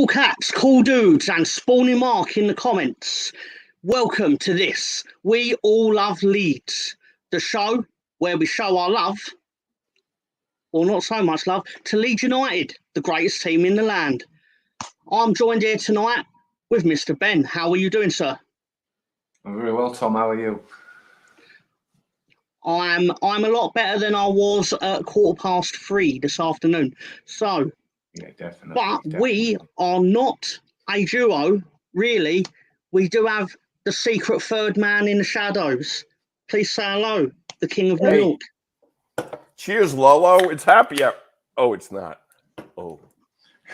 Cool cats, cool dudes, and spawning Mark in the comments. Welcome to this We All Love Leeds, the show where we show our love, or not so much love, to Leeds United, the greatest team in the land. I'm joined here tonight with Mr. Ben. How are you doing, sir? I'm very well, Tom. How are you? I'm a lot better than I was at 3:15 this afternoon. So, Yeah, definitely. but we are not a duo, really. We do have the secret third man in the shadows. Please say hello, the King of New York. Cheers, Lolo. It's happy hour. Oh, it's not. Oh,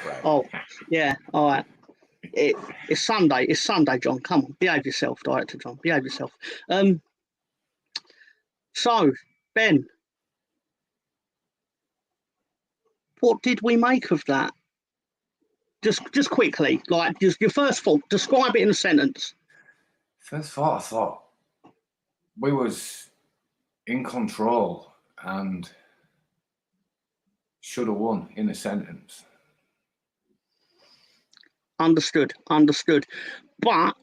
right. Oh, yeah. All right. It's Sunday. It's Sunday, John. Come on, behave yourself, Director John. Behave yourself. So, Ben, what did we make of that? Just quickly, like just your first thought. Describe it in a sentence. First thought, I thought we was in control and should have won in a sentence. Understood. But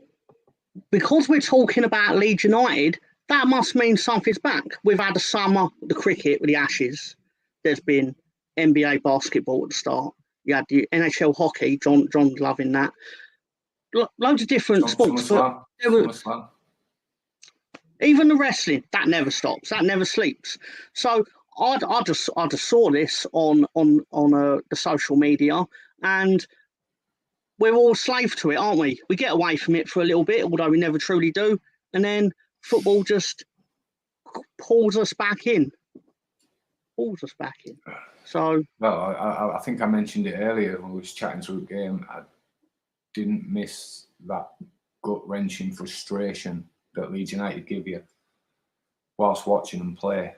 because we're talking about Leeds United, that must mean something's back. We've had a summer, the cricket with the Ashes. There's been NBA basketball at the start. You had the NHL hockey. John's loving that. Loads of different sports. Even the wrestling, that never stops. That never sleeps. So I just saw this on the social media, and we're all slave to it, aren't we? We get away from it for a little bit, although we never truly do, and then football just pulls us back in. So, well, I think I mentioned it earlier when we was chatting through the game. I didn't miss that gut-wrenching frustration that Leeds United give you whilst watching them play.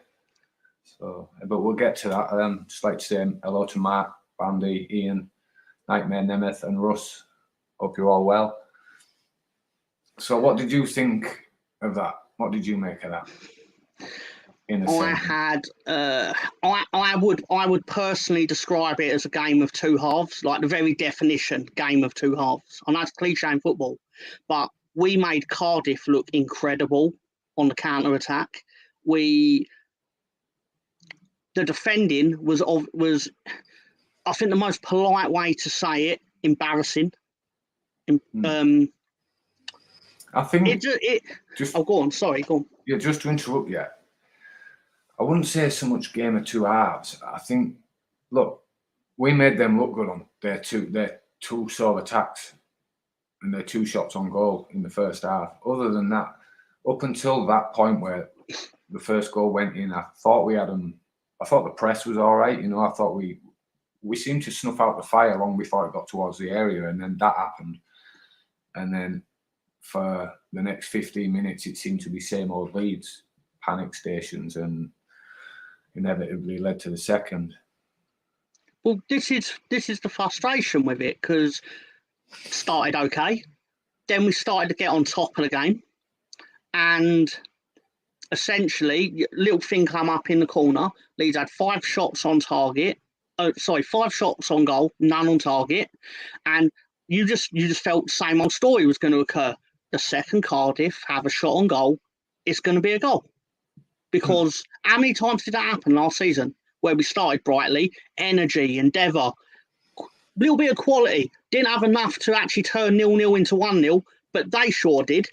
So, but we'll get to that. Just like to say hello to Mark, Bandy, Ian, Nightmare, Nemeth, and Russ. Hope you're all well. So, what did you think of that? What did you make of that? I would personally describe it as a game of two halves, like the very definition, game of two halves. I know it's cliche in football, but we made Cardiff look incredible on the counter attack. The defending was, I think, the most polite way to say it, embarrassing. I think go on. Sorry, go on. Yeah, just to interrupt you, I wouldn't say so much game of two halves. I think, look, we made them look good on their two sort of attacks and their two shots on goal in the first half. Other than that, up until that point where the first goal went in, I thought we had them. I thought the press was all right. I thought we seemed to snuff out the fire long before it got towards the area, and then that happened. And then for the next 15 minutes, it seemed to be same old Leeds panic stations, and inevitably led to the second. Well, this is the frustration with it, because it started okay, then we started to get on top of the game, and essentially, little thing come up in the corner. Leeds had 5 shots on target. 5 shots on goal, none on target, and you just felt the same old story was going to occur. The second Cardiff have a shot on goal, it's going to be a goal. Because how many times did that happen last season, where we started brightly, energy, endeavour, a little bit of quality, didn't have enough to actually turn 0-0 into 1-0, but they sure did.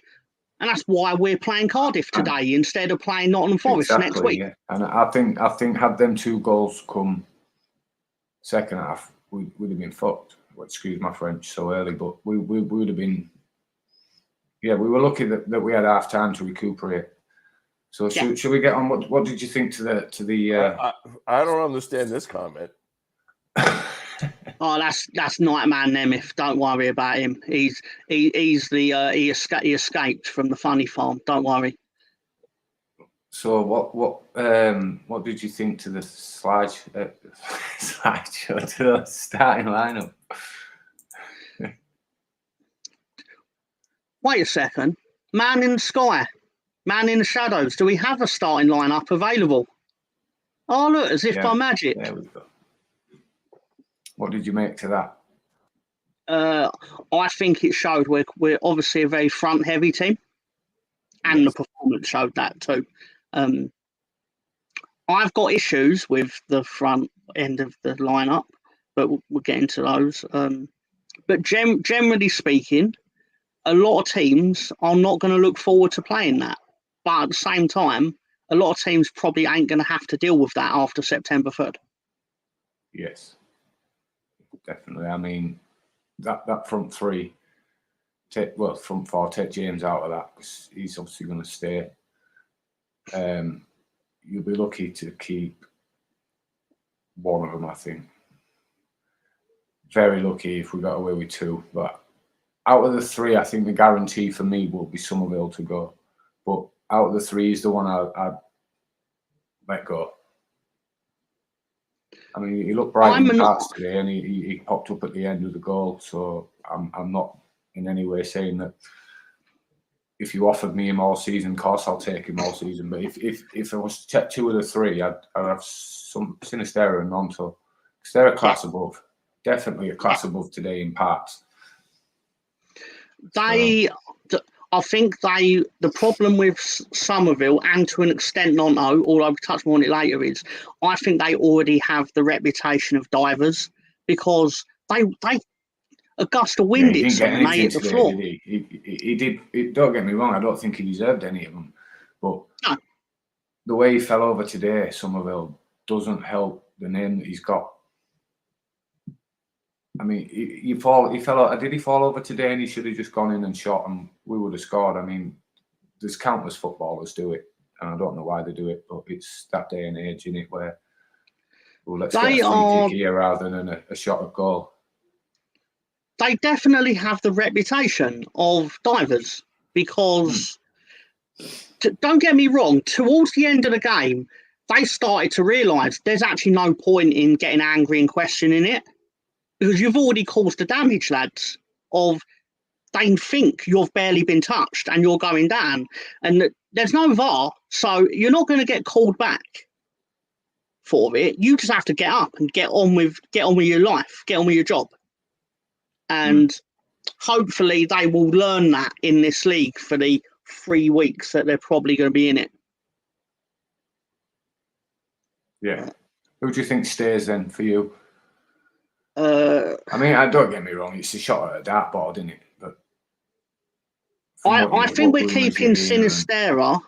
And that's why we're playing Cardiff today instead of playing Nottingham Forest next week. Yeah. And I think had them 2 goals come second half, we'd have been fucked. Well, excuse my French so early, but we would have been. Yeah, we were lucky that we had half time to recuperate. So should we get on? What did you think to the? I don't understand this comment. Oh, that's Nightmare Nemeth. Don't worry about him. He escaped from the funny farm. Don't worry. So what did you think to the slideshow to the starting lineup? Wait a second. Man in the sky. Man in the shadows. Do we have a starting lineup available? Oh, look, as if by magic. There we go. What did you make to that? I think it showed we're obviously a very front heavy team, and Yes. the performance showed that too. I've got issues with the front end of the lineup, but we'll get into those. But generally speaking, a lot of teams are not going to look forward to playing that. But at the same time, a lot of teams probably ain't going to have to deal with that after September 3rd. Yes, definitely. I mean, that front three, front four, take James out of that because he's obviously going to stay. You'll be lucky to keep one of them, I think. Very lucky if we got away with two. But out of the three, I think the guarantee for me will be Somerville to go. But out of the three, he's the one I'd let go. I mean, he looked bright in the parts today, and he popped up at the end of the goal. So I'm not in any way saying that if you offered me him all season, of course I'll take him all season. But if I was to take two of the three, I'd have some Sinisterra and Nonto. Because they're a class above. Definitely a class above today in parts. I think the problem with Somerville and to an extent Nonto, although I'll touch more on it later, is I think they already have the reputation of divers because they a gust of wind hits them and they hit the floor. Did he did. Don't get me wrong, I don't think he deserved any of them. But the way he fell over today, Somerville, doesn't help the name that he's got. I mean, he fell out. Did he fall over today and he should have just gone in and shot and we would have scored? I mean, there's countless footballers do it, and I don't know why they do it, but it's that day and age in it where, well, let's get a free kick here rather than a shot at goal. They definitely have the reputation of divers because, don't get me wrong, towards the end of the game, they started to realise there's actually no point in getting angry and questioning it. Because you've already caused the damage, lads, they think you've barely been touched and you're going down. And there's no VAR, so you're not going to get called back for it. You just have to get up and get on with your life, get on with your job. And hopefully they will learn that in this league for the 3 weeks that they're probably going to be in it. Yeah. Who do you think stays then for you? I mean, don't get me wrong, it's a shot at a dartboard, isn't it? But I think we're keeping Sinisterra,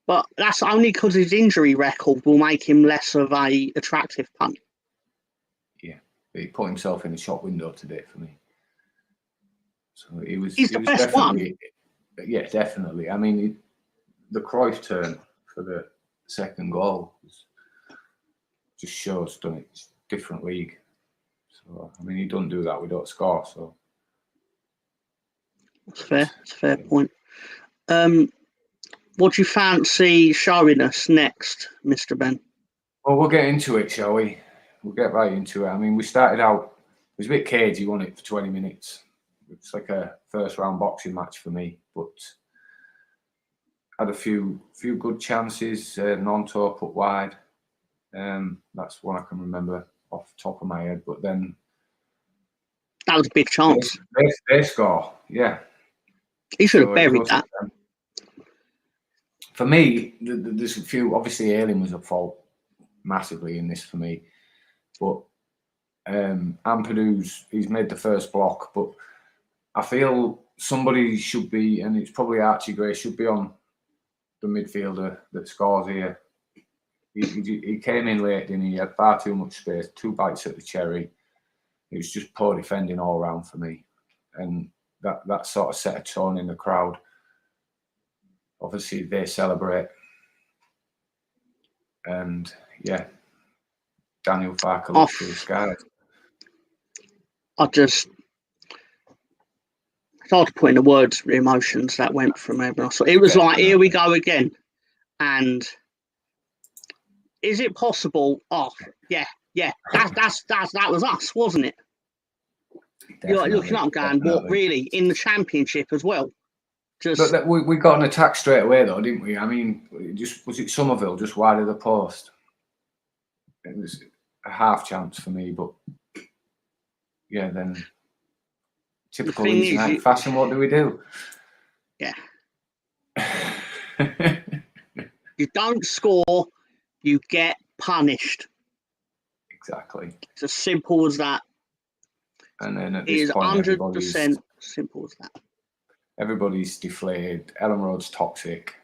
but that's only because his injury record will make him less of a attractive punt. Yeah, but he put himself in the shop window today for me. So he's the best one. Yeah, definitely. I mean, the Cruyff turn for the second goal just shows, doesn't it? It's a different league. So, I mean, he don't do that, we don't score. So that's fair. It's a fair point. What do you fancy showing us next, Mr. Ben? Well, we'll get into it, shall we? We'll get right into it. I mean, we started out, it was a bit cagey, wasn't it, for 20 minutes. It's like a first round boxing match for me, but had a few good chances. Nonto put wide. That's one I can remember off the top of my head. But then that was a big chance. They score, yeah. He should have buried that. For me, there's a few. Obviously, Ayling was at fault massively in this for me, but Ampadu's he's made the first block, but I feel somebody should be, and it's probably Archie Gray, should be on the midfielder that scores here. He came in late, didn't he? He had far too much space, 2 bites at the cherry. It was just poor defending all round for me. And that sort of set a tone in the crowd. Obviously, they celebrate. And, yeah, Daniel Farker looks to the skies. It's hard to put into words the emotions that went from everyone. So it was like, here we go again. And is it possible? Oh, yeah. That was us, wasn't it? Definitely, you're like looking up and going, what really? In the Championship as well? But we got an attack straight away, though, didn't we? I mean, was it Somerville just wide of the post? It was a half chance for me, but yeah, then Typical Leeds United fashion. What do we do? Yeah. You don't score, you get punished. Exactly. It's as simple as that. And then at It is this point, 100% simple as that. Everybody's deflated. Ellen Road's toxic,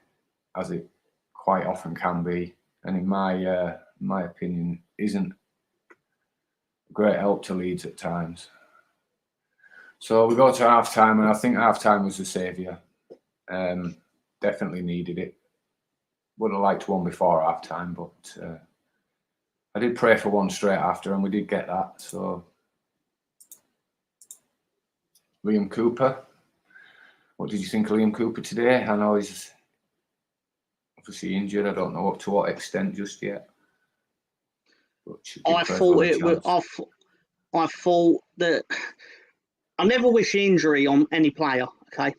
as it quite often can be, and in my opinion, isn't a great help to Leeds at times. So we go to half time, and I think half time was the saviour. Definitely needed it. Would have liked one before half time, but I did pray for one straight after, and we did get that. So Liam Cooper. What did you think of Liam Cooper today? I know he's obviously injured. I don't know up to what extent just yet. I thought that I never wish injury on any player. Okay,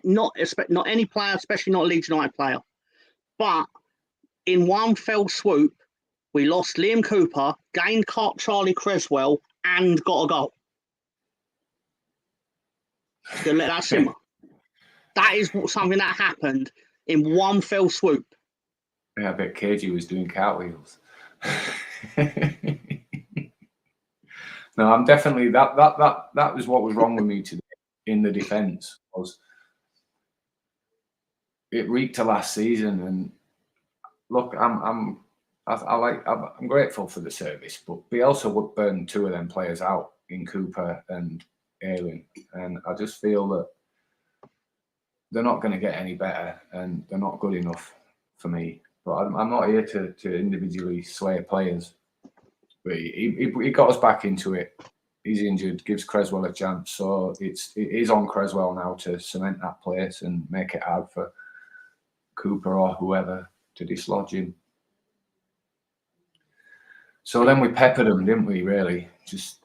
not any player, especially not a Leeds United player. But in one fell swoop, we lost Liam Cooper, gained Charlie Creswell, and got a goal. To let that simmer. That is something that happened in one fell swoop. Yeah, I bet KG was doing cartwheels. No, I'm definitely that was what was wrong with me today in the defence. Was it reeked to last season? And look, I'm grateful for the service, but Bielsa would burn two of them players out in Cooper and Ayling, and I just feel that they're not going to get any better, and they're not good enough for me. But I'm not here to individually slay players. But he got us back into it. He's injured, gives Creswell a chance, so it is on Creswell now to cement that place and make it hard for Cooper or whoever to dislodge him. So then we peppered him, didn't we? Really, just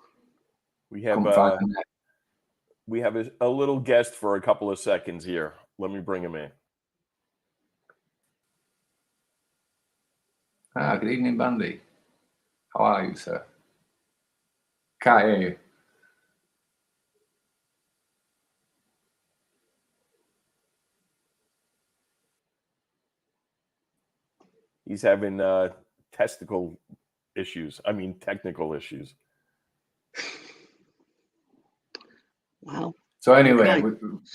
we have a little guest for a couple of seconds here. Let me bring him in. Good evening, Bandy. How are you, sir? Can't hear you. He's having technical issues. Wow. So anyway,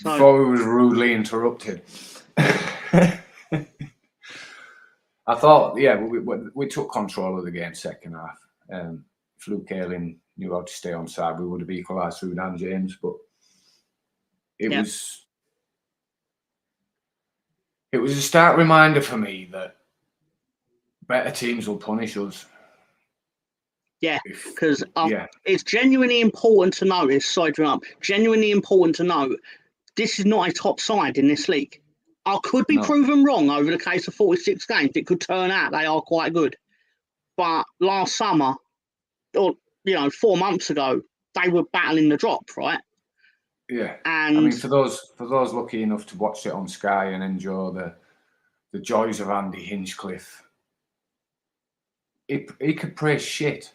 before we was rudely interrupted, I thought, we took control of the game second half. If Luke Ayling knew how to stay on side, we would have equalised through Dan James. But it was a stark reminder for me that better teams will punish us. Yeah, because it's genuinely important to notice, genuinely important to note, this is not a top side in this league. I could be proven wrong over the case of 46 games. It could turn out they are quite good. But last summer, or 4 months ago, they were battling the drop, right? Yeah. And I mean, for those lucky enough to watch it on Sky and enjoy the joys of Andy Hinchcliffe, he could praise shit.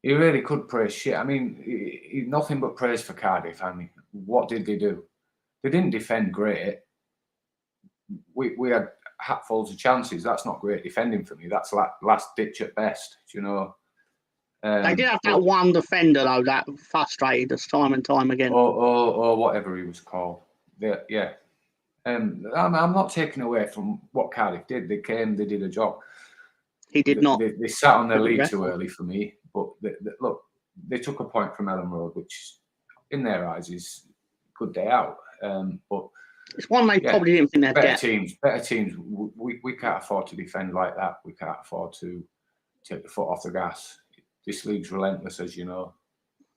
He really could praise shit. I mean, he nothing but praise for Cardiff. I mean, what did they do? They didn't defend great. We had hatfuls of chances. That's not great defending for me. That's last ditch at best, they did have that one defender, though, that frustrated us time and time again. Or whatever he was called. Yeah. I'm not taking away from what Cardiff did. They came, they did a job. He did not. They sat on their lead too early for me. But look, they took a point from Ellen Road, which in their eyes is a good day out. But it's one they probably didn't think they'd get. Better teams. We can't afford to defend like that. We can't afford to take the foot off the gas. This league's relentless, as you know.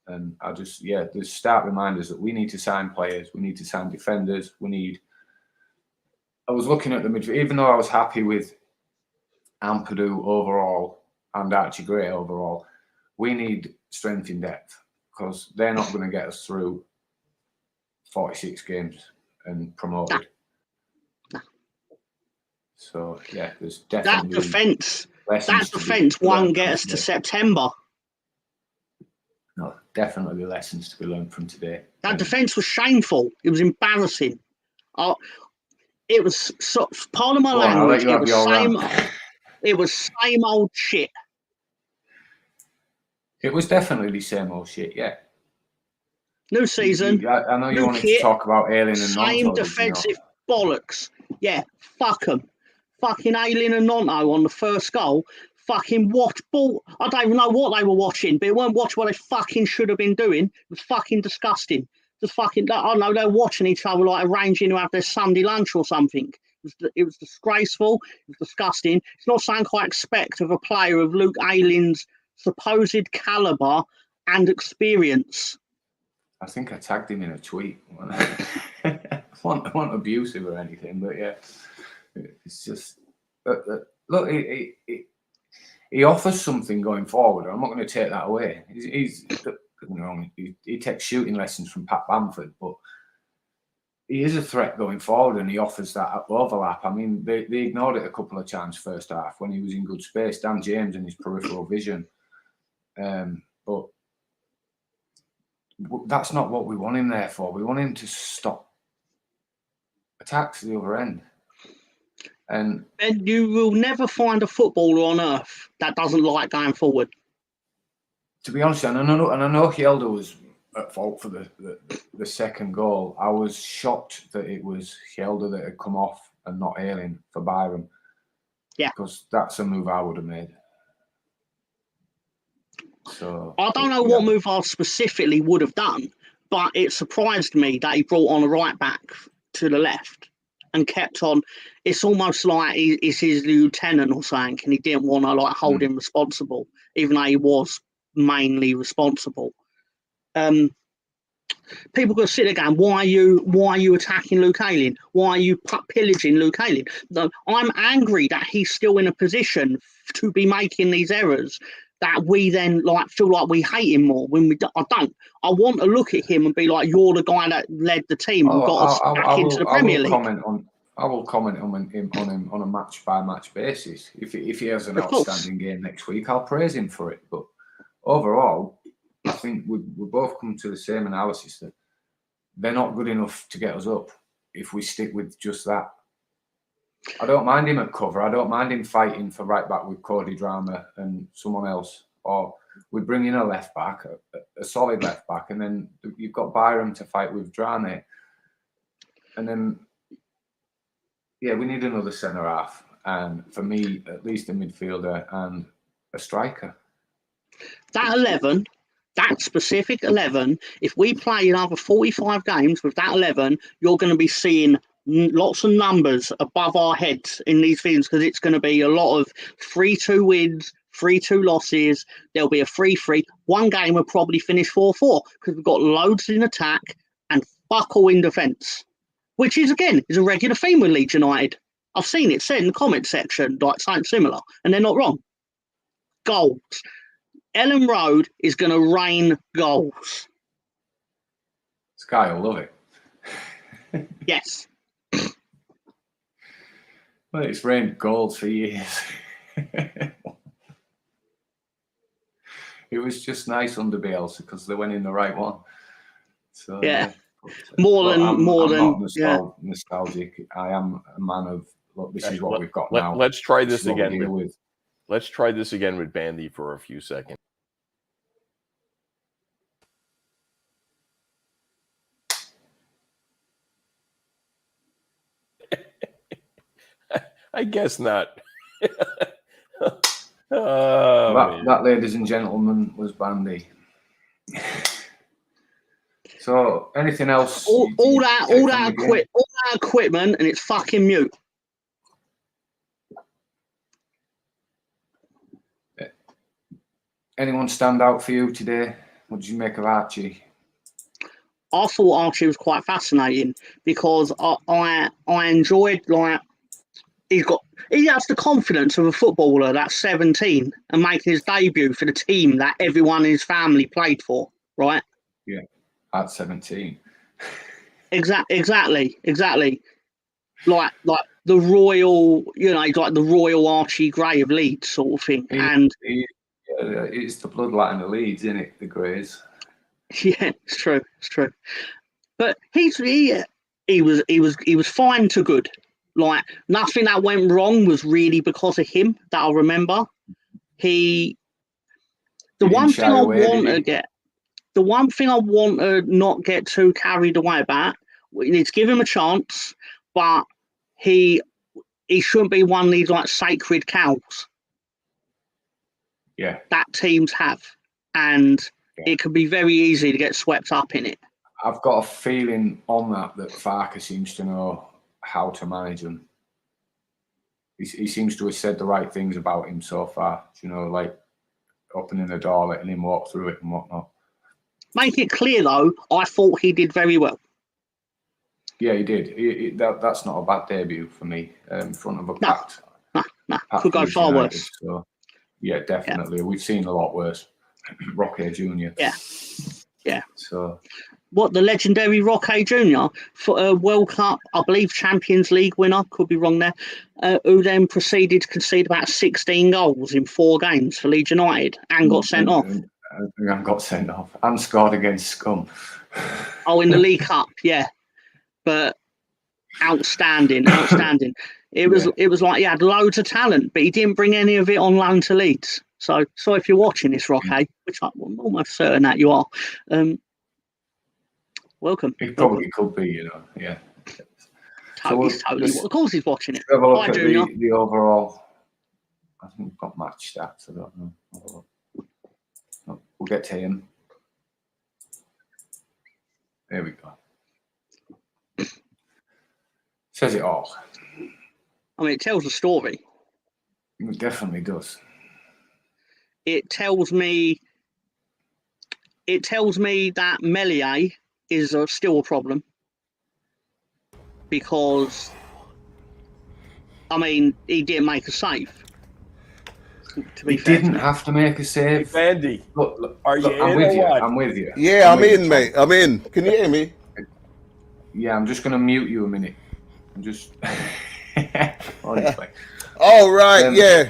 And there's stark reminders that we need to sign players. We need to sign defenders. I was looking at the midfield, even though I was happy with Ampadu overall and Archie Gray overall, we need strength in depth because they're not going to get us through 46 games and promoted. No. So there's definitely that defence won't get us to September. No, definitely lessons to be learned from today. That defence was shameful. It was embarrassing. It was part of my language. It was same old shit. It was definitely the same old shit. Yeah. New season. I know you wanted to talk about Ayling and Nonto. Same defensive bollocks. Yeah, fuck them. Fucking Ayling and Nonto on the first goal. Fucking watch ball. I don't even know what they were watching, but it weren't watching what they fucking should have been doing. It was fucking disgusting. Just fucking, I don't know, they're watching each other like arranging to have their Sunday lunch or something. It was disgraceful. It was disgusting. It's not something I expect of a player of Luke Ayling's supposed calibre and experience. I think I tagged him in a tweet. I wasn't abusive or anything, but yeah, it's just look. He offers something going forward. I'm not going to take that away. He takes shooting lessons from Pat Bamford, but he is a threat going forward, and he offers that overlap. I mean, they ignored it a couple of times first half when he was in good space. Dan James and his peripheral vision, but that's not what we want him there for. We want him to stop attacks at the other end. And you will never find a footballer on earth that doesn't like going forward. To be honest, and I know Hjelde was at fault for the second goal. I was shocked that it was Hjelde that had come off and not Ayling for Byram. Yeah, because that's a move I would have made. So I don't know what move I specifically would have done, but it surprised me that he brought on a right back to the left and kept on. It's almost like he's his lieutenant or something, and he didn't want to like hold him responsible, even though he was mainly responsible. People going to sit there going, why are you attacking Luke Ayling? Why are you pillaging Luke Ayling? I'm angry that he's still in a position to be making these errors that we then like feel like we hate him more when we I don't. I want to look at him and be like, you're the guy that led the team and got us back into the Premier League. I will comment on him on a match by match basis. If he has an outstanding game next week, I'll praise him for it. But overall, I think we both come to the same analysis that they're not good enough to get us up if we stick with just that. I don't mind him at cover. I don't mind him fighting for right back with Cody Drama and someone else. Or we bring in a left back, a solid left back, and then you've got Byram to fight with Drame. And then, yeah, we need another centre half. And for me, at least a midfielder and a striker. That 11, that specific 11, if we play another 45 games with that 11, you're going to be seeing lots of numbers above our heads in these things because it's going to be a lot of 3-2 wins, 3-2 losses. There'll be a 3-3. One game will probably finish 4-4 because we've got loads in attack and fuck all in defence, which is, again, is a regular theme with Leeds United. I've seen it said in the comment section, like something similar, and they're not wrong. Goals. Ellen Road is going to rain goals. Sky will love it. Yes. Well, it's rained goals for years. It was just nice under Bielsa because they went in the right one. So yeah, I'm not nostalgic. I am a man of look. This is what we've got now. Let's try this again. Let's try this again with Bandy for a few seconds. I guess not. That, ladies and gentlemen, was Bandy. So, anything else? All that equipment, and it's fucking mute. Anyone stand out for you today? What did you make of Archie? I thought Archie was quite fascinating because I enjoyed like. He has the confidence of a footballer that's 17 and making his debut for the team that everyone in his family played for, right? Yeah, at 17. Exactly. Like the royal, like the royal Archie Gray of Leeds sort of thing. It's the bloodline of Leeds, isn't it? The Greys. Yeah, it's true. It's true. But he was fine to good. Like nothing that went wrong was really because of him that I remember. The He didn't one thing shy I away, want did to he? get, the one thing I want to not get too carried away about, we need to give him a chance, but he shouldn't be one of these like sacred cows Yeah. that teams have, and Yeah. it can be very easy to get swept up in it. I've got a feeling on that Farker seems to know how to manage him. He seems to have said the right things about him so far, you know, like opening the door, letting him walk through it and whatnot. Make it clear though, I thought he did very well. Yeah, he did. That's not a bad debut for me in front of a packed. No, could go Leeds far United, worse. So, yeah, definitely. Yeah. We've seen a lot worse. Roque Jr. Yeah. So, what, the legendary Roque Jr. for a World Cup, I believe Champions League winner, could be wrong there, who then proceeded to concede about 16 goals in 4 games for Leeds United and got sent off. And got sent off and scored against Scum. Oh, in the League Cup, yeah. But outstanding. It was like he had loads of talent, but he didn't bring any of it on loan to Leeds. So if you're watching this, Roque, which I'm almost certain that you are, welcome. He probably could be, you know, yeah. Totally. Of course he's watching it. Have a look at the overall. I think we've got match stats. I don't know. We'll get to him. There we go. Says it all. I mean, it tells a story. It definitely does. It tells me that Meslier is still a problem because, I mean, he didn't make a save. He didn't have to make a save. Hey, Andy, look, are you I'm with you. I'm with you. Yeah, I'm in, mate. I'm in. Can you hear me? Yeah, I'm just going to mute you a minute. I'm just... Honestly. All right, yeah.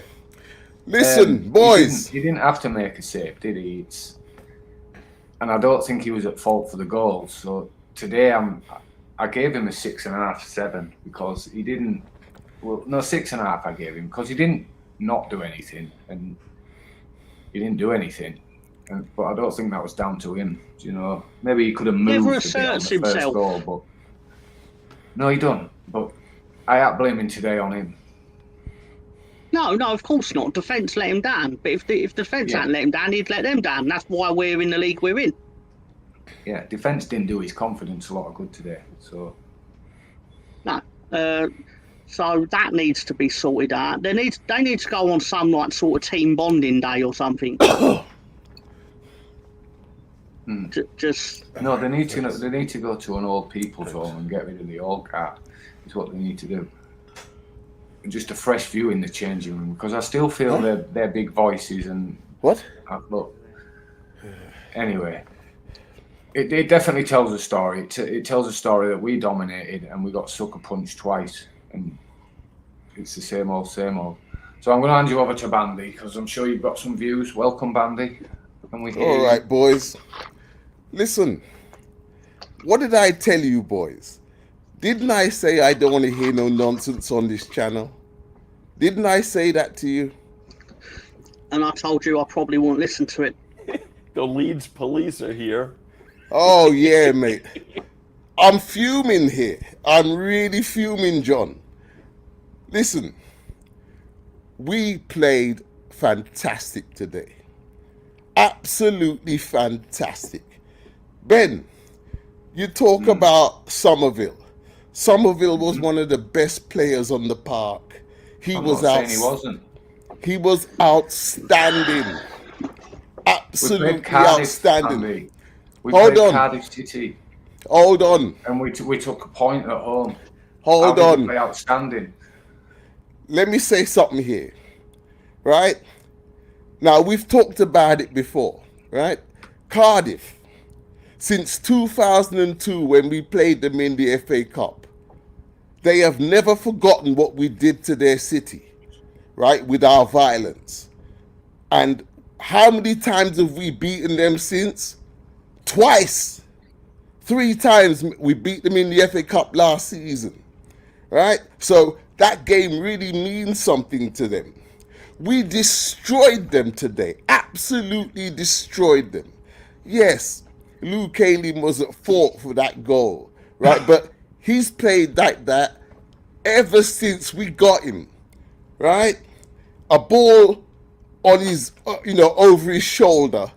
Listen, boys. He didn't have to make a save, did he? And I don't think he was at fault for the goals. So today I gave him a 6.5, 7 because he didn't... Well, no, 6.5 I gave him because he didn't not do anything, and he didn't do anything. But I don't think that was down to him. You know, maybe he could have moved a bit on the first goal, but no, he don't. But I ain't blaming today on him. No, of course not. Defence let him down, but if defence hadn't let him down, he'd let them down. That's why we're in the league we're in. Yeah, defence didn't do his confidence a lot of good today. So no. So that needs to be sorted out. They need to go on some like sort of team bonding day or something. Just no, they need to go to an old people's home and get rid of the old cat. Is what they need to do. Just a fresh view in the changing room because I still feel their big voices and look. Anyway, it definitely tells a story. It tells a story that we dominated and we got sucker punched twice. And it's the same old. So I'm going to hand you over to Bandy because I'm sure you've got some views. Welcome, Bandy. Can we hear you? All right, boys. Listen, what did I tell you, boys? Didn't I say I don't want to hear no nonsense on this channel? Didn't I say that to you? And I told you I probably won't listen to it. The Leeds police are here. Oh, yeah, mate. I'm fuming here. I'm really fuming, John. Listen, we played fantastic today. Absolutely fantastic. Ben, you talk about Somerville. Somerville was one of the best players on the park. I'm not saying he wasn't. He was outstanding. Absolutely outstanding. We played Cardiff City. Hold on. And we took a point at home. Hold How did on. we play outstanding? Let me say something here, right? Now, we've talked about it before, right? Cardiff, since 2002 when we played them in the FA Cup, they have never forgotten what we did to their city, right, with our violence. And how many times have we beaten them since? twice, 3 times we beat them in the FA Cup last season, right? So that game really means something to them. We destroyed them today, absolutely destroyed them. Yes, Luke Ayling was at fault for that goal, right? But he's played like that ever since we got him, right? A ball on his, over his shoulder,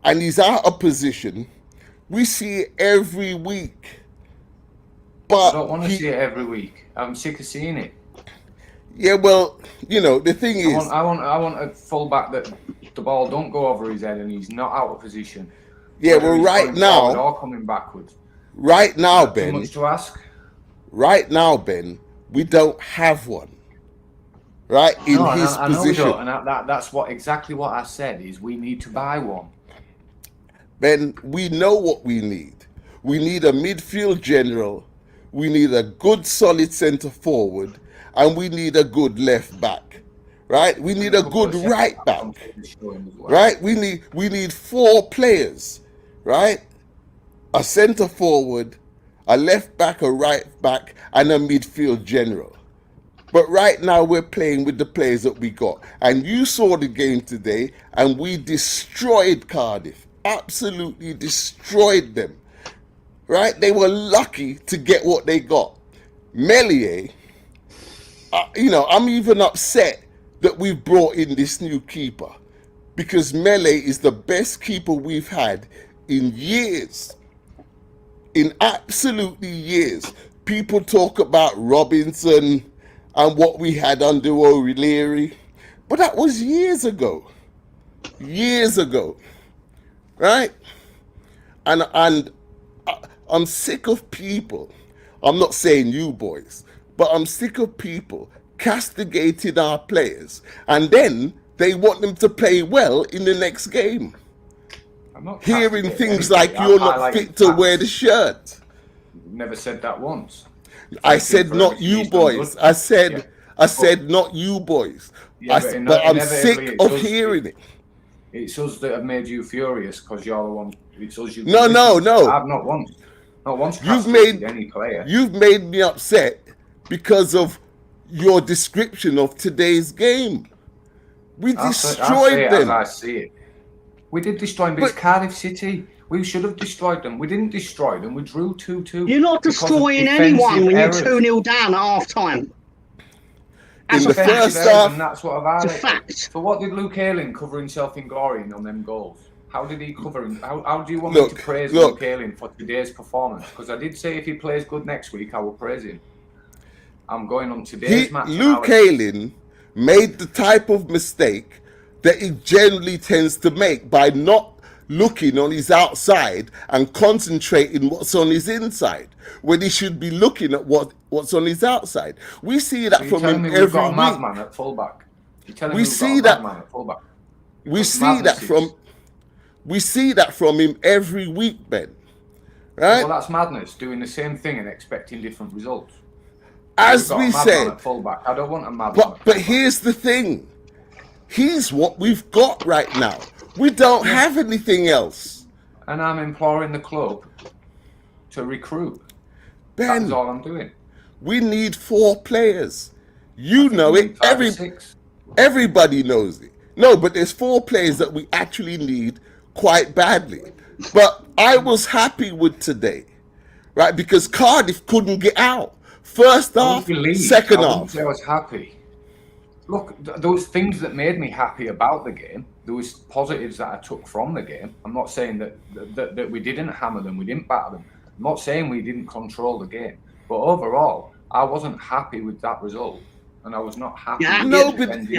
and he's out of position. We see it every week. But I don't want to see it every week. I'm sick of seeing it. Yeah, well, the thing is, I want a fullback that the ball don't go over his head and he's not out of position. yeah, Whether well, he's right going forward now, or coming backwards. right now, Too Ben, much to ask. right now, Ben, we don't have one. Right in No, his I know we position, don't, and that's exactly what I said is we need to buy one. Ben. We know what we need. We need a midfield general. We need a good, solid centre forward, and we need a good left back. Right? We need a good right back. Right? We need 4 players. Right? A centre forward, a left back, a right back, and a midfield general. But right now we're playing with the players that we got. And you saw the game today, and we destroyed Cardiff. Absolutely destroyed them. Right? They were lucky to get what they got. Meslier, I'm even upset that we've brought in this new keeper, because Meslier is the best keeper we've had in years. In absolutely years. People talk about Robinson and what we had under O'Leary, but that was years ago. Years ago. Right? And I'm sick of people, I'm not saying you boys, but I'm sick of people castigating our players, and then they want them to play well in the next game. I'm not Hearing castigating things anybody. like you're I not like fit to wear the shirt. Never said that once. I Thank said for not everything you he's done boys. good. I said not you boys. Yeah, But I'm inevitably sick it's of us- hearing it. It's us that have made you furious because you're the one. It's us you. No. I've not once You've castigated made any player. You've made me upset because of your description of today's game. We I say destroyed it them. as I see it. We did destroy them, but it's Cardiff City. We should have destroyed them. We didn't destroy them. We drew 2-2. You're not because of destroying defensive anyone when you're errors. 2-0 down at half time. In That's the a fact. first Defensive errors, half, and that's what I've It's a highlighted. fact. So what did Luke Ayling cover himself in glory on them goals? How did he cover him? How do you want me to praise Luke Ayling for today's performance? Because I did say if he plays good next week, I will praise him. I'm going on today's match. Luke Ayling made the type of mistake that he generally tends to make by not looking on his outside and concentrating what's on his inside, when he should be looking at what's on his outside. We see that from him we've every got a week. madman at fullback. You're telling We me we've see got a that- madman at fullback. We see that from him every week, Ben. Right? Well, that's madness. Doing the same thing and expecting different results. As We've got we a madman said, at fullback. I don't want a madman. but here's the thing. He's what we've got right now. We don't have anything else. And I'm imploring the club to recruit. Ben, That's all I'm doing. we need 4 players. You know it. 5 or 6. Everybody knows it. No, but there's 4 players that we actually need quite badly. But I was happy with today, right? Because Cardiff couldn't get out. First half, second I half. wouldn't say I was happy. Look, there was things that made me happy about the game. There was positives that I took from the game. I'm not saying that we didn't hammer them, we didn't batter them. I'm not saying we didn't control the game. But overall, I wasn't happy with that result. And I was not happy with Nobody-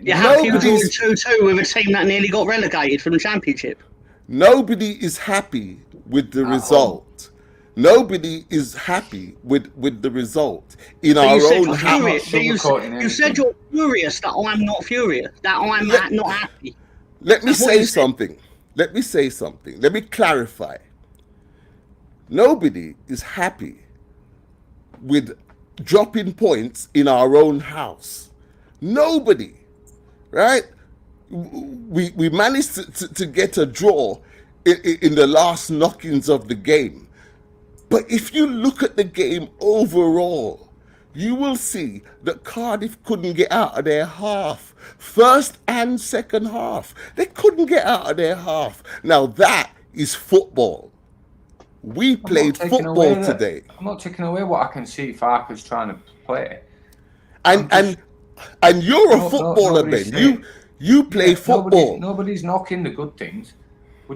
You're happy with Nobody's- 2-2 with a team that nearly got relegated from the Championship. Nobody is happy with the result. Nobody is happy with the result in our own house. Furious. So you sugarcoating said you're furious that I'm not furious, that I'm not happy. Let me That's what say you said. something. Let me say something. Let me clarify. Nobody is happy with dropping points in our own house. Nobody, right? We managed to get a draw in the last knockings of the game. But if you look at the game overall, you will see that Cardiff couldn't get out of their half. First and second half. They couldn't get out of their half. Now that is football. We played football today. I'm not taking away what I can see Farker's trying to play. And you're a footballer, Ben. You play football. Nobody's knocking the good things. We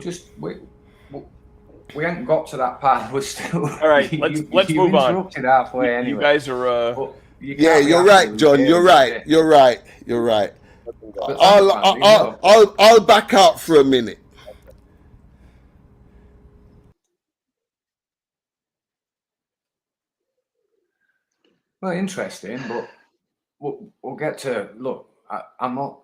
haven't got to that part. We're still. All right, let's move on. Interrupted halfway anyway. You guys are. You're right, John. You're right. I'll back out for a minute. Well, interesting, but we'll get to look. I'm not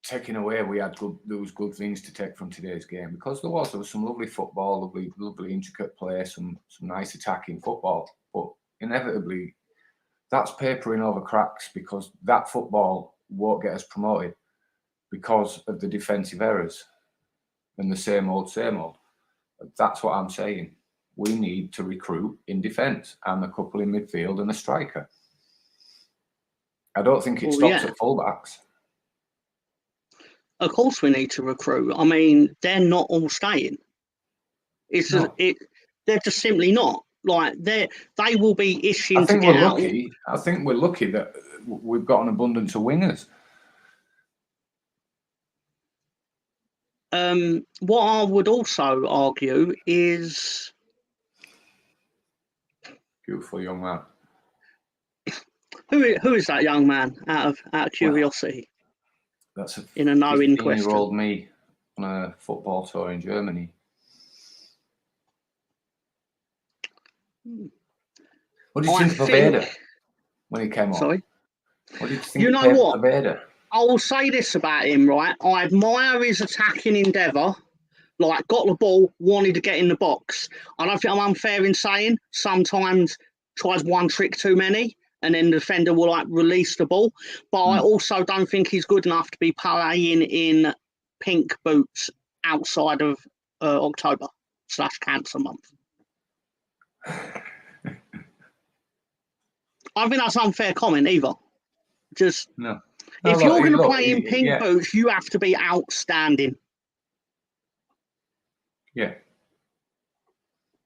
taking away there was good things to take from today's game, because there was some lovely football, lovely intricate play, some nice attacking football, but inevitably that's papering over cracks, because that football won't get us promoted because of the defensive errors and the same old. That's what I'm saying. We need to recruit in defence and a couple in midfield and a striker. I don't think it stops at fullbacks. Of course we need to recruit. I mean, they're not all staying. They're just simply not. Like they will be itching to get out. I think we're lucky that we've got an abundance of wingers. What I would also argue is, beautiful young man. Who is that young man? Out of curiosity. That's in a knowing question. 15-year-old me on a football tour in Germany. What did you think of Vader when he came on? Sorry? What did you think of Vader? I will say this about him, right? I admire his attacking endeavour. Like, got the ball, wanted to get in the box. I don't think I'm unfair in saying sometimes tries one trick too many, and then the defender will release the ball. But I also don't think he's good enough to be playing in pink boots outside of October/Cancer Month. I think that's an unfair comment either. Just no. If you're going to play in pink boots, you have to be outstanding. Yeah.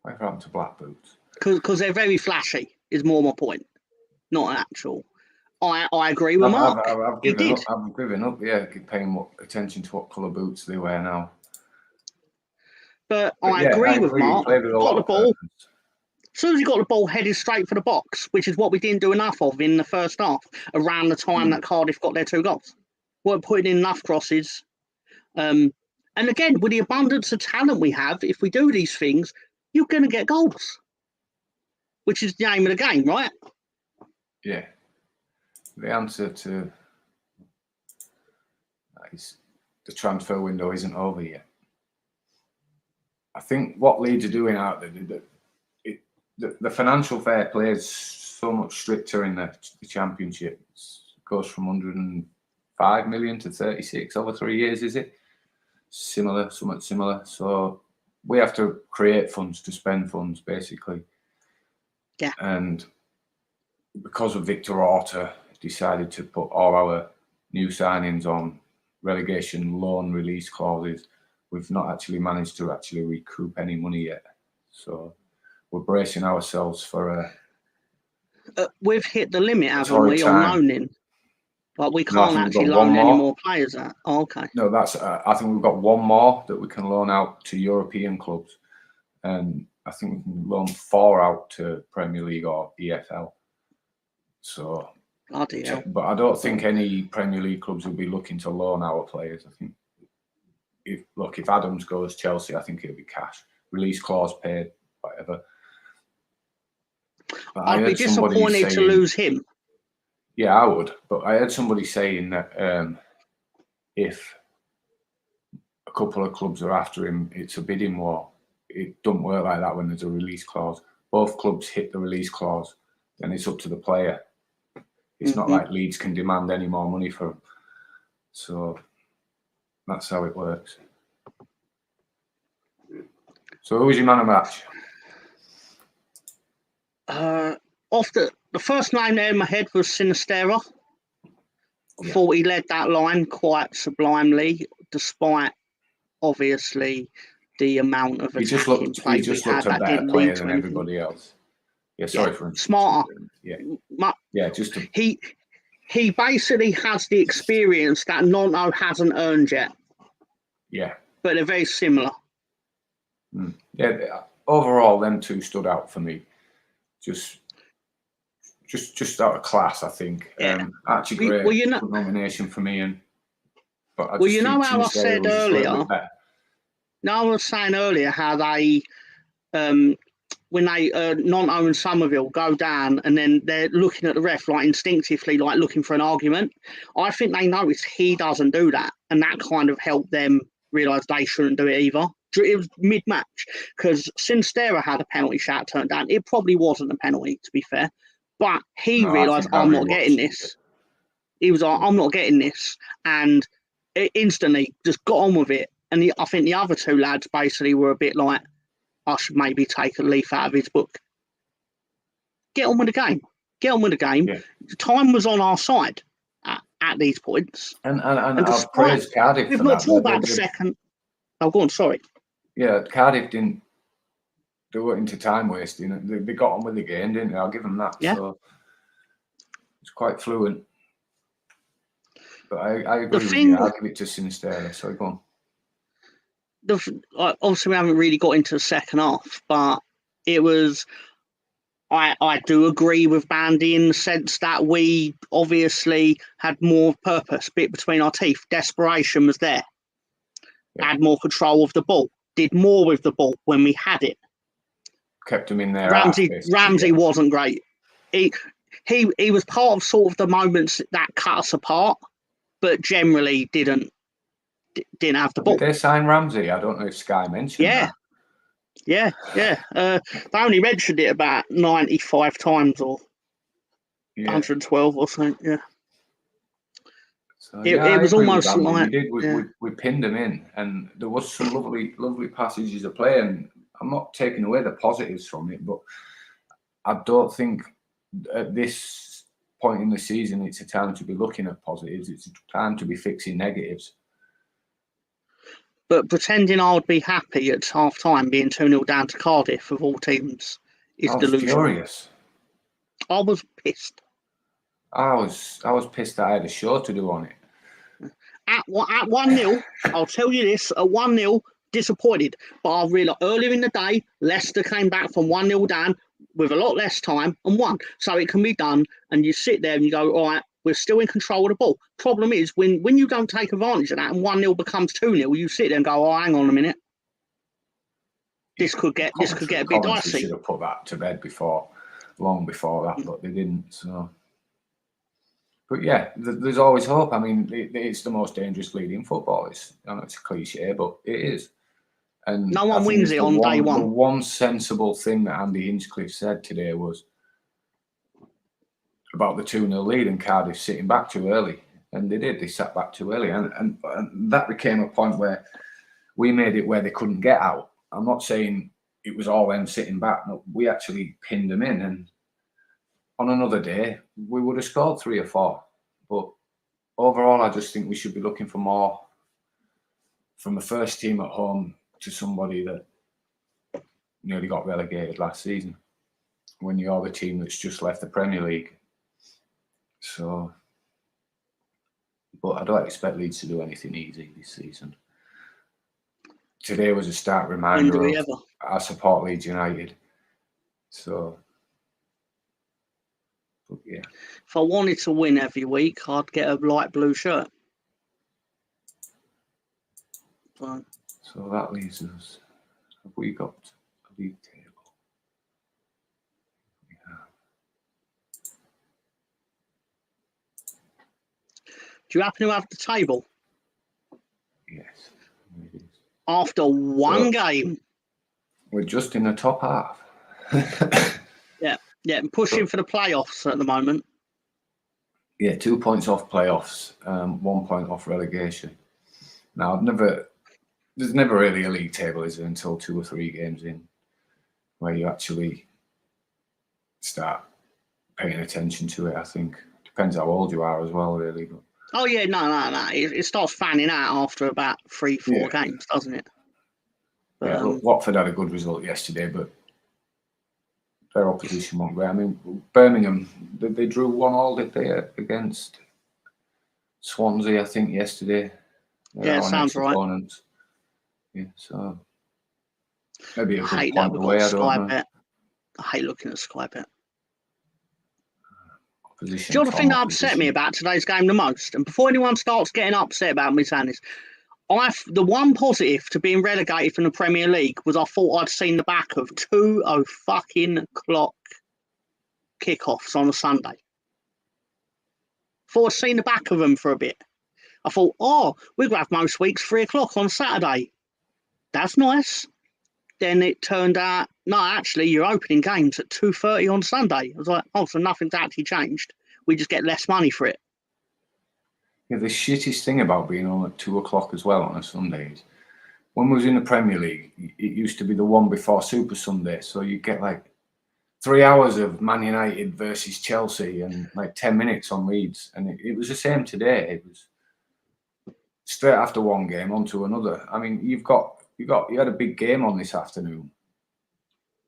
Whatever happened to black boots? Because they're very flashy, is more my point. Not an actual. I agree with Mark. I've given up, paying attention to what colour boots they wear now. But I agree with Mark. Got the ball. As soon as he got the ball headed straight for the box, which is what we didn't do enough of in the first half, around the time that Cardiff got their 2 goals. Weren't putting in enough crosses. And again, with the abundance of talent we have, if we do these things, you're going to get goals. Which is the aim of the game, right? Yeah. The answer to that is the transfer window isn't over yet. I think what Leeds are doing out there, the financial fair play is so much stricter in the Championship. It goes from 105 million to 36 over 3 years, is it? Somewhat similar. So we have to create funds to spend funds, basically. Yeah. And because of Victor Orta decided to put all our new signings on relegation loan release clauses, we've not actually managed to recoup any money yet. So we're bracing ourselves for we've hit the limit, haven't we, on loaning? Like we can't actually loan any more players out. Oh, okay. No, I think we've got one more that we can loan out to European clubs, and I think we can loan 4 out to Premier League or EFL. So, but I don't think any Premier League clubs will be looking to loan our players. I think if Adams goes Chelsea, I think it'll be cash, release clause paid, whatever. But I'd be disappointed to lose him. Yeah, I would. But I heard somebody saying that if a couple of clubs are after him, it's a bidding war. It doesn't work like that when there's a release clause. Both clubs hit the release clause, then it's up to the player. It's not like Leeds can demand any more money for him. So that's how it works. So who was your man of match? Off the first name there in my head was Sinistera. I thought he led that line quite sublimely, despite obviously the amount of attacking play we had that didn't lead to anything. Everybody else. Yeah, sorry for smarter. Yeah, just to... He basically has the experience that Nonto hasn't earned yet. Yeah. But they're very similar. Yeah, overall, them two stood out for me. Just out of class, I think. Yeah. Actually, great nomination for me. But I you know how I said earlier? No, I was saying earlier how they, when they Nonto and Somerville go down and then they're looking at the ref like instinctively, like looking for an argument. I think they noticed he doesn't do that, and that kind of helped them realise they shouldn't do it either. It was mid-match because Sinistera had a penalty shout turned down. It probably wasn't a penalty, to be fair, but he realised I'm not getting this. He was like, I'm not getting this, and it instantly just got on with it. And I think the other two lads basically were a bit like, I should maybe take a leaf out of his book. Get on with the game. Get on with the game. Yeah. Time was on our side at these points. And I've praised Cardiff we've for not that. talked about the second. Oh, go on, sorry. Yeah, Cardiff didn't do it into time wasting. They got on with the game, didn't they? I'll give them that. Yeah. So it's quite fluent. But I agree with you. I'll give it to Sinistera. So go on. Obviously, we haven't really got into the second half, but it was. I do agree with Bandy in the sense that we obviously had more purpose, bit between our teeth. Desperation was there. Yeah. Had more control of the ball. Did more with the ball when we had it. Kept him in there. Ramsey wasn't great. He was part of sort of the moments that cut us apart, but generally didn't have the ball. Did they sign Ramsey? I don't know if Sky mentioned that. Yeah. They only mentioned it about 95 times or 112 or something. Yeah. So, it was almost like we pinned them in, and there was some lovely passages of play, and I'm not taking away the positives from it, but I don't think at this point in the season it's a time to be looking at positives. It's a time to be fixing negatives. But pretending I would be happy at half time being 2-0 down to Cardiff of all teams is delusional. Furious. I was pissed. I was pissed that I had a show to do on it. At 1-0, I'll tell you this, at 1-0, disappointed. But I realised earlier in the day, Leicester came back from 1-0 down with a lot less time and won. So it can be done. And you sit there and you go, all right, we're still in control of the ball. Problem is, when you don't take advantage of that and 1-0 becomes 2-0, you sit there and go, oh, hang on a minute. This could get a bit dicey. Should have put that to bed long before that, but they didn't. So, but yeah, there's always hope. I mean, it's the most dangerous league in football. It's a cliche, but it is. And no one wins it on day one. The one sensible thing that Andy Hinchcliffe said today was about the 2-0 lead and Cardiff sitting back too early. And they did. They sat back too early. And that became a point where we made it where they couldn't get out. I'm not saying it was all them sitting back. No, we actually pinned them in. And on another day, we would have scored 3 or 4. But overall, I just think we should be looking for more from the first team at home to somebody that nearly got relegated last season when you're the team that's just left the Premier League. So, but I don't expect Leeds to do anything easy this season. Today was a stark reminder of I support Leeds United. So, but yeah. If I wanted to win every week, I'd get a light blue shirt. So that leaves us. Have we got a league table? Do you happen to have the table? Yes. After one game. We're just in the top half. Yeah, and pushing for the playoffs at the moment. Yeah, 2 points off playoffs, 1 point off relegation. Now, I've never there's never really a league table, is there, until 2 or 3 games in, where you actually start paying attention to it. I think depends how old you are as well, really. But Oh yeah, no. It starts fanning out after about 3-4 games, doesn't it? But, yeah, look, Watford had a good result yesterday, but their opposition won't great. I mean, Birmingham, they drew 1-1, did they, against Swansea, I think, yesterday. Yeah, sounds right. Opponents. Yeah, so maybe a I good hate that point we've away. got I don't Sky know. Bet. I hate looking at Sky Bet. Opposition, Do you know the thing that opposition. upset me about today's game the most? And before anyone starts getting upset about me saying this, the one positive to being relegated from the Premier League was I thought I'd seen the back of 2:00 kickoffs on a Sunday. Thought I'd seen the back of them for a bit. I thought, we're going to have most weeks 3:00 on Saturday. That's nice. Then it turned out, no, actually, you're opening games at 2:30 on Sunday. I was like, so nothing's actually changed. We just get less money for it. Yeah, the shittest thing about being on at 2:00 as well on a Sunday is when we was in the Premier League, it used to be the one before Super Sunday. So you get like 3 hours of Man United versus Chelsea and like 10 minutes on Leeds. And it was the same today. It was straight after one game onto another. I mean, you had a big game on this afternoon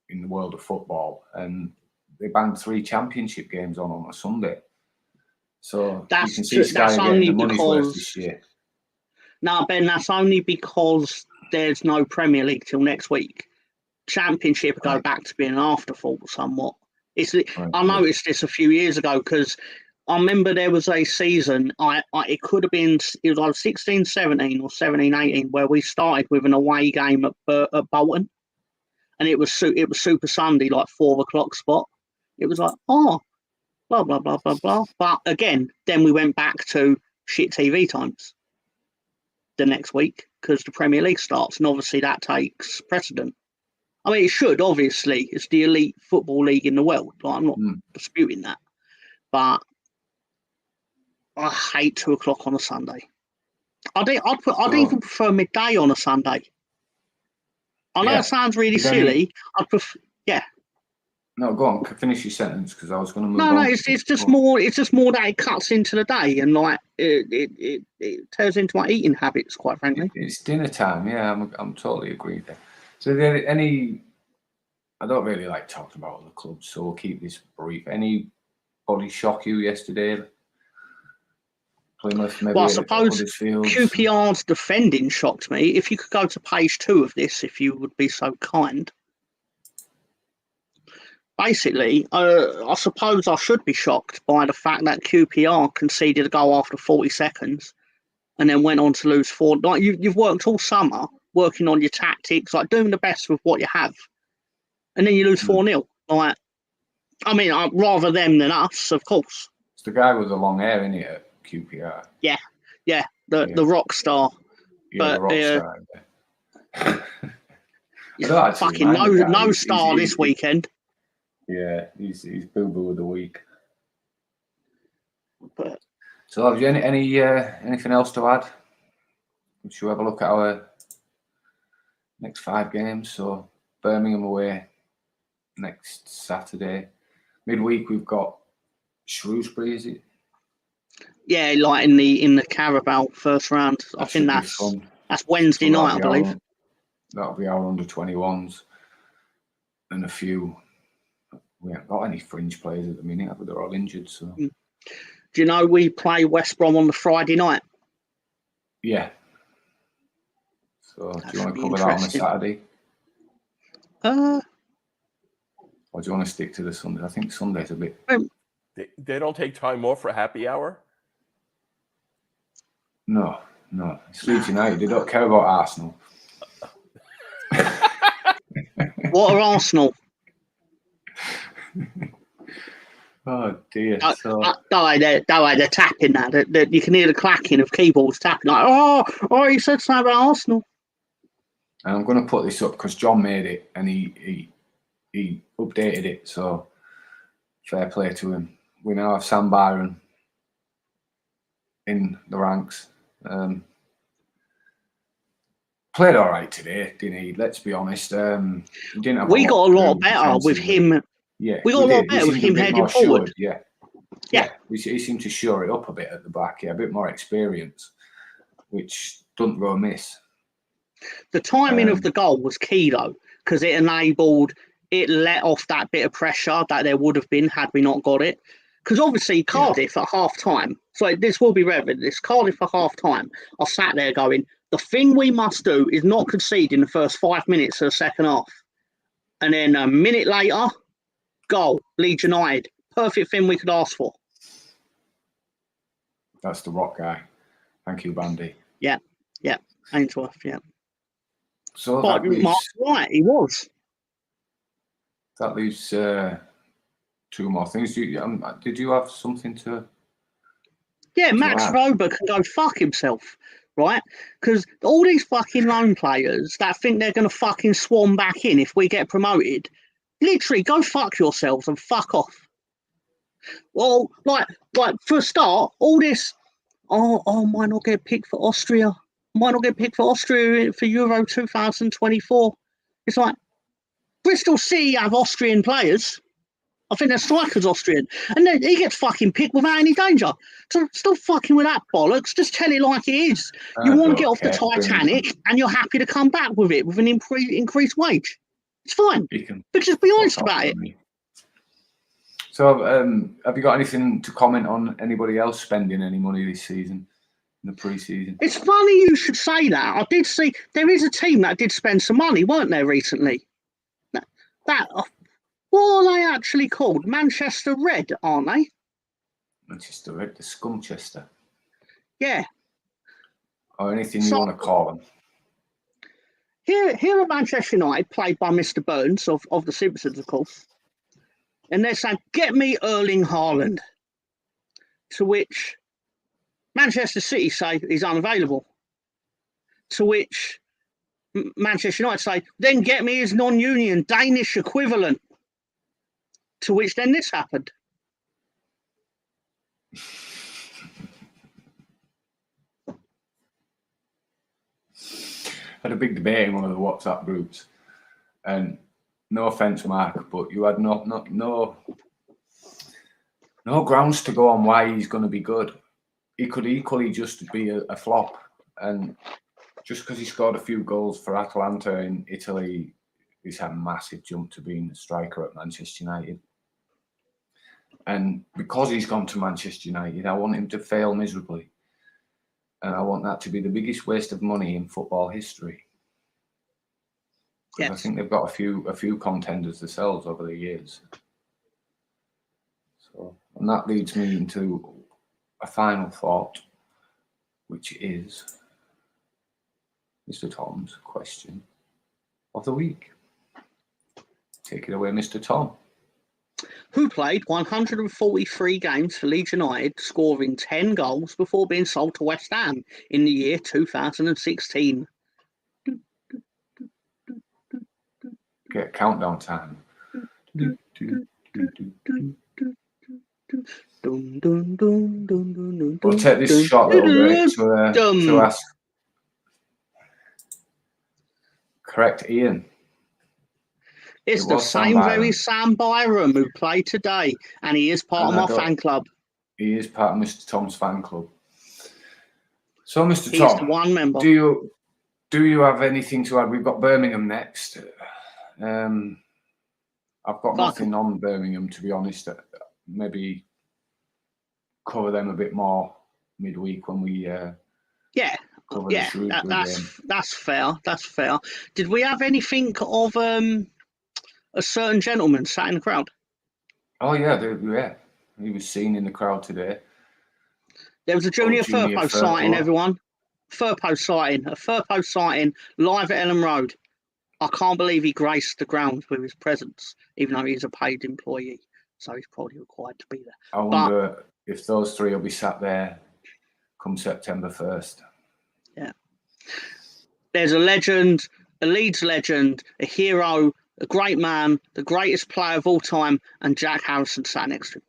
in the world of football, and they banged 3 championship games on a Sunday. So you can see Sky getting the money's worth this year. No, Ben, that's only because there's no Premier League till next week. Championship go back to being an afterthought somewhat. I noticed this a few years ago because I remember there was a season, it could have been, it was like 16-17 or 17-18, where we started with an away game at Bolton. And it was Super Sunday, like 4:00 spot. It was like, blah, blah, blah, blah, blah. But again, then we went back to shit TV times the next week because the Premier League starts. And obviously that takes precedent. I mean, it should, obviously. It's the elite football league in the world. Like, I'm not disputing that. But I hate 2:00 on a Sunday. I'd even prefer midday on a Sunday. I know it sounds really silly. I'd prefer, No, go on. Finish your sentence because I was going to move on. No, it's just more. It's just more that it cuts into the day and like it turns into my eating habits. Quite frankly, it's dinner time. Yeah, I'm totally agreed there. So, any? I don't really like talking about other clubs, so we'll keep this brief. Anybody shock you yesterday? Plymouth, maybe. Well, I suppose QPR's defending shocked me. If you could go to page 2 of this, if you would be so kind. Basically, I suppose I should be shocked by the fact that QPR conceded a goal after 40 seconds and then went on to lose 4. Like you've worked all summer working on your tactics, like doing the best with what you have, and then you lose 4-0. Like, I mean, rather them than us, of course. It's the guy with the long hair, isn't he, at QPR? Yeah, the rock star. Yeah, the rock star. Yeah. Fucking no star this weekend. Yeah, he's boo-boo of the week. But, so have you anything else to add? Should we have a look at our next 5 games? So Birmingham away next Saturday. Midweek we've got Shrewsbury, is it? Yeah, like in the Carabao first round. I think that's Wednesday night, I believe. That'll be our under-21s and a few. We haven't got any fringe players at the minute, but they're all injured. So, do you know we play West Brom on the Friday night? Yeah. So, do you want to cover that on a Saturday? Or do you want to stick to the Sunday? I think Sunday's a bit. They don't take time off for happy hour? No. It's Leeds United. They don't care about Arsenal. What are Arsenal? Oh dear! They're tapping that. You can hear the clacking of keyboards tapping. Like, he said something about Arsenal. And I'm going to put this up because John made it and he updated it. So fair play to him. We now have Sam Byron in the ranks. played all right today, didn't he? Let's be honest. He didn't have We got a lot to do better with defensively. him. Yeah, We got a lot did. better He with seemed a him bit heading more forward. assured, Yeah. He seemed to shore it up a bit at the back. Yeah, a bit more experience, which doesn't go amiss. The timing of the goal was key though, because it let off that bit of pressure that there would have been had we not got it. Because obviously Cardiff at half time, so this will be relevant. This Cardiff at half time, I sat there going, the thing we must do is not concede in the first 5 minutes of the second half. And then a minute later, goal, Leeds United. Perfect thing we could ask for. That's the rock guy. Thank you, Bandy. Yeah. Ainsworth, yeah. So But Mark's right, he was. That leaves 2 more things. Did you have something to? Yeah, Max Rober can go fuck himself, right? Because all these fucking loan players that think they're going to fucking swan back in if we get promoted, literally go fuck yourselves and fuck off. Well, like for a start, all this, might not get picked for Austria. Might not get picked for Austria for Euro 2024. It's like, Bristol City have Austrian players. I think their striker's Austrian. And then he gets fucking picked without any danger. So stop fucking with that bollocks. Just tell it like it is. You want to get off the Titanic and you're happy to come back with it with an increased wage. It's fine. But just be honest about it. So have you got anything to comment on anybody else spending any money this season, in the pre-season? It's funny you should say that. I did see there is a team that did spend some money, weren't there, recently? What are they actually called? Manchester Red, aren't they? Manchester Red, the Scumchester. Yeah. Or anything you want to call them. Here at Manchester United, played by Mr. Burns of the Simpsons, of course. And they're saying, get me Erling Haaland. To which Manchester City say he's unavailable. To which Manchester United say, then get me his non-union Danish equivalent. To which then this happened. Had a big debate in one of the WhatsApp groups, and no offense, Mark, but you had no grounds to go on why he's going to be good. He could equally just be a flop, and just because he scored a few goals for Atalanta in Italy, he's had a massive jump to being a striker at Manchester United. And because he's gone to Manchester United, I want him to fail miserably. And I want that to be the biggest waste of money in football history. Because I think they've got a few contenders themselves over the years. So, and that leads me into a final thought, which is Mr. Tom's question of the week. Take it away, Mr. Tom. Who played 143 games for Leeds United, scoring 10 goals before being sold to West Ham in the year 2016? Get countdown time. We'll take this short little break to ask. Correct, Ian. It's the same very Sam Byram who played today, and he is part of my fan club. He is part of Mr. Tom's fan club. So, Mr. He's Tom, one member. Do you have anything to add? We've got Birmingham next. I've got nothing on Birmingham, to be honest. Maybe cover them a bit more midweek when we cover the Shrewsbury game. That's fair. That's fair. Did we have anything of a certain gentleman sat in the crowd? Oh yeah, he was seen in the crowd today. There was a Junior Firpo sighting, everyone. A Firpo sighting live at Ellen Road. I can't believe he graced the grounds with his presence, even though he's a paid employee, so he's probably required to be there. I wonder if those three will be sat there come September 1st. Yeah. There's a legend, a Leeds legend, a hero, a great man, the greatest player of all time, and Jack Harrison sat next to him.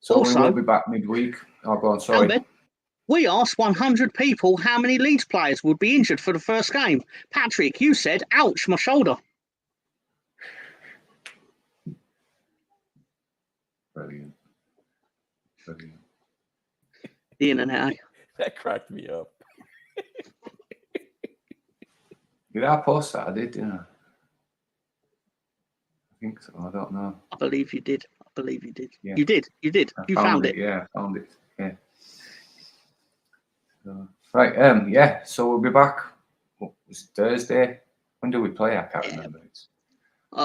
So Also- we will be back midweek. Oh, go on, sorry. Albert, we asked 100 people how many Leeds players would be injured for the first game. Patrick, you said, ouch, my shoulder. Brilliant. Brilliant. The internet, eh? That cracked me up. Did I post that? I did, didn't I? I think so. I don't know. I believe you did. I believe you did. Yeah. You did. You did. I You found it. Yeah, I found it. Yeah. So, right. Yeah. So we'll be back. What was Thursday? When do we play? I can't remember.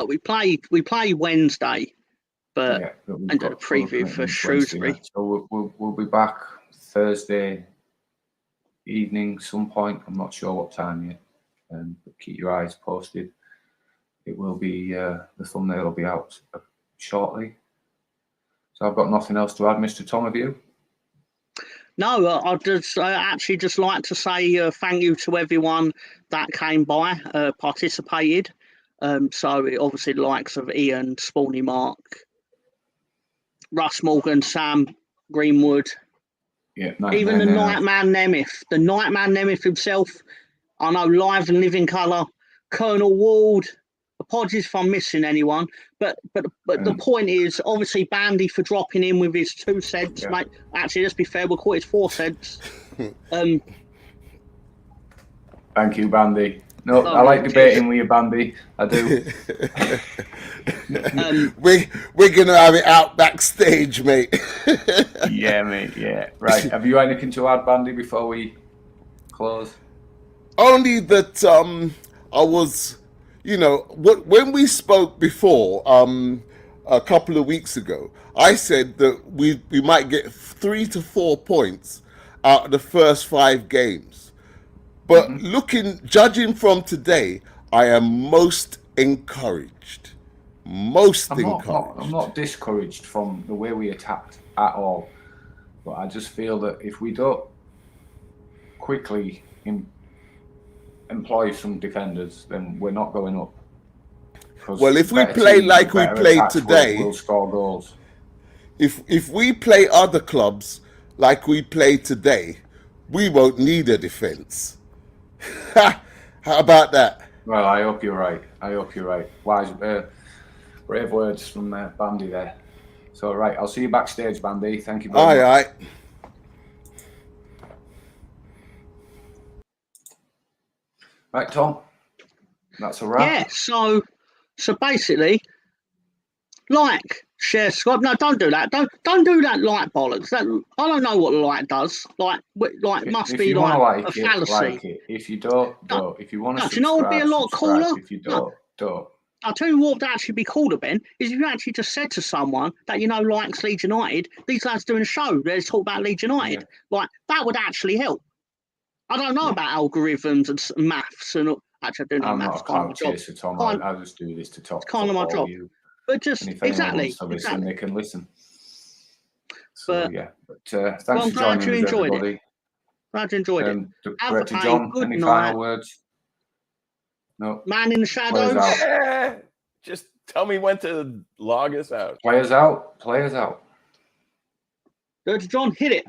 We play Wednesday, but Yeah, but we've and did a got preview Wednesday for Shrewsbury. night. So we'll be back Thursday evening, some point. I'm not sure what time yet. But keep your eyes posted. It will be the thumbnail will be out shortly. So I've got nothing else to add, Mr. Tom. Have you? No, I actually just like to say thank you to everyone that came by, participated. So obviously the likes of Ian, Spawny Mark, Russ Morgan, Sam Greenwood, Yeah. even the Nightman Nemeth himself. I know, live and living colour. Colonel Ward. Apologies if I'm missing anyone, but the point is obviously Bandy for dropping in with his 2 cents, Yeah. mate. Actually, let's be fair, we'll call it 4 cents. Thank you, Bandy. No, I like debating with you, Bandy. I do. We're gonna have it out backstage, mate. Yeah, mate. Yeah. Right. Have you anything to add, Bandy, before we close? Only that I was, when we spoke before a couple of weeks ago, I said that we might get 3 to 4 points out of the first 5 games. But judging from today, I am most encouraged. I'm not discouraged from the way we attacked at all. But I just feel that if we don't quickly employ some defenders, then we're not going up. Well, if we play like we played today, we'll score goals. If we play other clubs like we played today, we won't need a defence. How about that? Well, I hope you're right. Wise, brave words from Bandy there. So, right, I'll see you backstage, Bandy. Thank you very much. Aye. Right, Tom. That's a wrap. Yeah, so basically, share, subscribe. No, don't do that. Don't do that like bollocks. I don't know what the like does. Like must if be you like a it, fallacy. like it. If you don't. If you want to, do you know what would be a lot cooler? If you don't. I'll tell you what would actually be cooler, Ben, is if you actually just said to someone that likes Leeds United, these lads doing a show, they talk about Leeds United. Yeah. Like, that would actually help. I don't know about algorithms and maths and actually I do know I'm maths. not a cloud chaser, Tom. I just do this to talk. It's kind of my job. You. But just exactly. Listen, they can listen. So thanks for joining us, everybody. Glad you enjoyed it. Director John, any final words? No. Man in the shadows. Just tell me when to log us out. Players out. Director John, hit it.